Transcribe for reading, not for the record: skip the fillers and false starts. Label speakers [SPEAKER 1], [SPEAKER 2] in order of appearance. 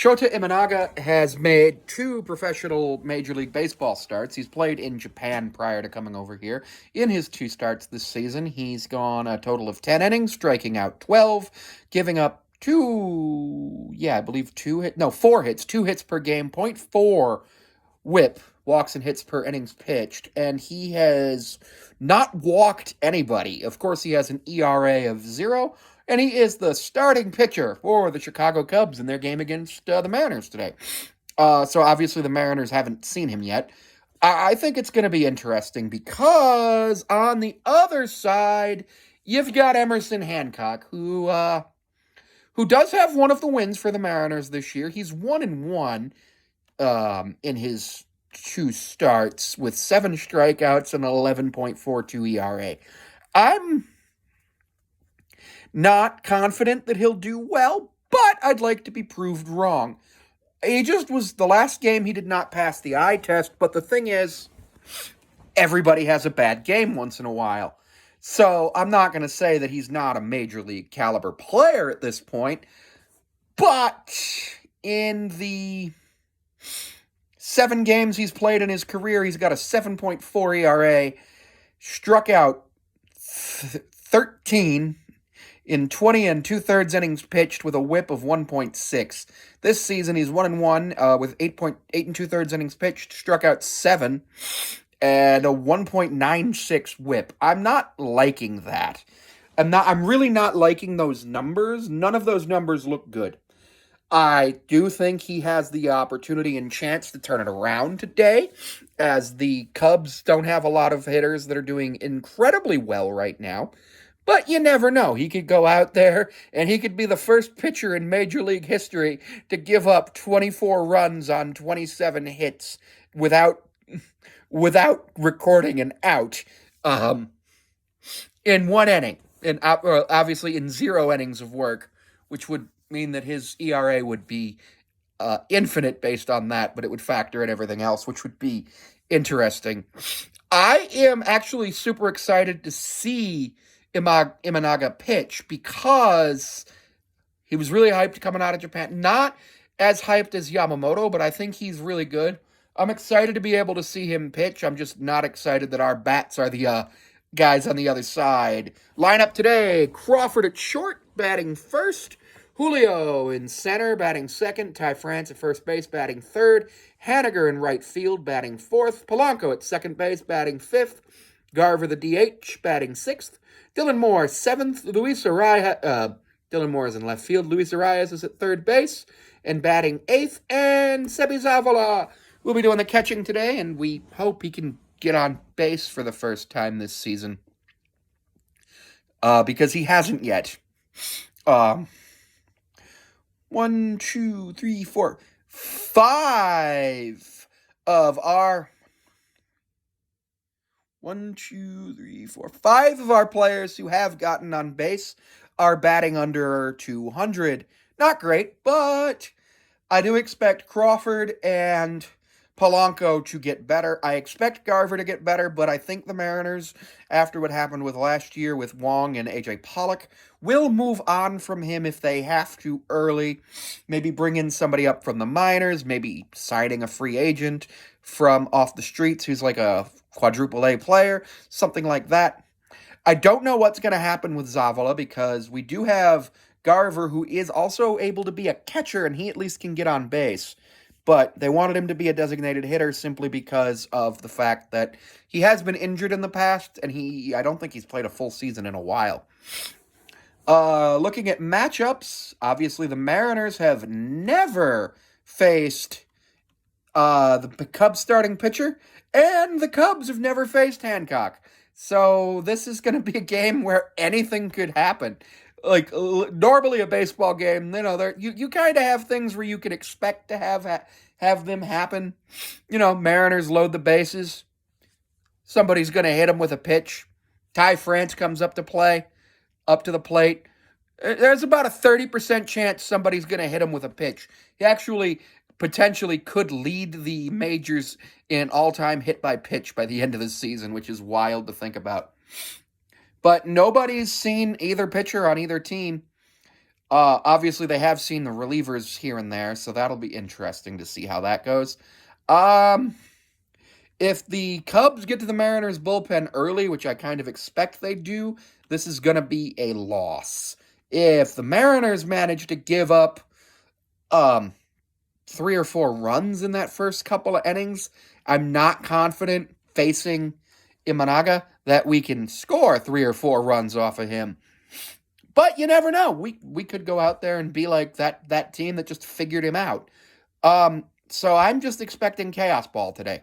[SPEAKER 1] Shota Imanaga has made two professional Major League Baseball starts. He's played in Japan prior to coming over here. In his two starts this season, he's gone a total of 10 innings, striking out 12, giving up I believe four hits, 2 hits per game, .4 whip, walks and hits per innings pitched, and he has not walked anybody. Of course, he has an ERA of 0, and he is the starting pitcher for the Chicago Cubs in their game against the Mariners today. So obviously the Mariners haven't seen him yet. I think it's going to be interesting because on the other side, you've got Emerson Hancock, who does have one of the wins for the Mariners this year. He's 1-1 in his two starts with 7 strikeouts and 11.42 ERA. I'm not confident that he'll do well, but I'd like to be proved wrong. The last game he did not pass the eye test, but the thing is, everybody has a bad game once in a while. So I'm not going to say that he's not a major league caliber player at this point, but in the 7 games he's played in his career, he's got a 7.4 ERA, struck out 13 in 20 and 2/3 innings pitched with a whip of 1.6. This season, he's 1-1 with 8 and 2/3 innings pitched, struck out 7, and a 1.96 whip. I'm not liking that. I'm really not liking those numbers. None of those numbers look good. I do think he has the opportunity and chance to turn it around today, as the Cubs don't have a lot of hitters that are doing incredibly well right now. But you never know. He could go out there and he could be the first pitcher in Major League history to give up 24 runs on 27 hits without recording an out in 1 inning. And obviously in 0 innings of work, which would mean that his ERA would be infinite based on that, but it would factor in everything else, which would be interesting. I am actually super excited to see Imanaga pitch because he was really hyped coming out of Japan. Not as hyped as Yamamoto, but I think he's really good. I'm excited to be able to see him pitch. I'm just not excited that our bats are the guys on the other side. Lineup today: Crawford at short, batting first. Julio in center, batting second. Ty France at first base, batting third. Haniger in right field, batting fourth. Polanco at second base, batting fifth. Garver the DH, batting sixth. Dylan Moore, 7th. Dylan Moore is in left field. Luis Arias is at third base and batting 8th. And Sebi Zavala will be doing the catching today, and we hope he can get on base for the first time this season. Because he hasn't yet. 1, 2, 3, 4, 5 of our 5 of our players who have gotten on base are batting under 200. Not great, but I do expect Crawford and Polanco to get better. I expect Garver to get better, but I think the Mariners, after what happened with last year with Wong and AJ Pollock, will move on from him if they have to early. Maybe bring in somebody up from the minors, maybe signing a free agent from off the streets who's like a quadruple A player, something like that. I don't know what's going to happen with Zavala because we do have Garver, who is also able to be a catcher, and he at least can get on base. But they wanted him to be a designated hitter simply because of the fact that he has been injured in the past, and I don't think he's played a full season in a while. Looking at matchups, obviously the Mariners have never faced the Cubs starting pitcher, and the Cubs have never faced Hancock. So this is going to be a game where anything could happen. Like, normally a baseball game, you kind of have things where you can expect to have them happen. Mariners load the bases. Somebody's going to hit them with a pitch. Ty France comes up to the plate. There's about a 30% chance somebody's going to hit him with a pitch. He actually potentially could lead the majors in all-time hit by pitch by the end of the season, which is wild to think about. But nobody's seen either pitcher on either team Obviously, they have seen the relievers here and there, so that'll be interesting to see how that goes. Um, if the Cubs get to the Mariners bullpen early, which I kind of expect they do, this is going to be a loss. If the Mariners manage to give up um 3 or 4 runs in that first couple of innings, I'm not confident facing Imanaga that we can score 3 or 4 runs off of him. But you never know. We could go out there and be like that team that just figured him out. So I'm just expecting chaos ball today.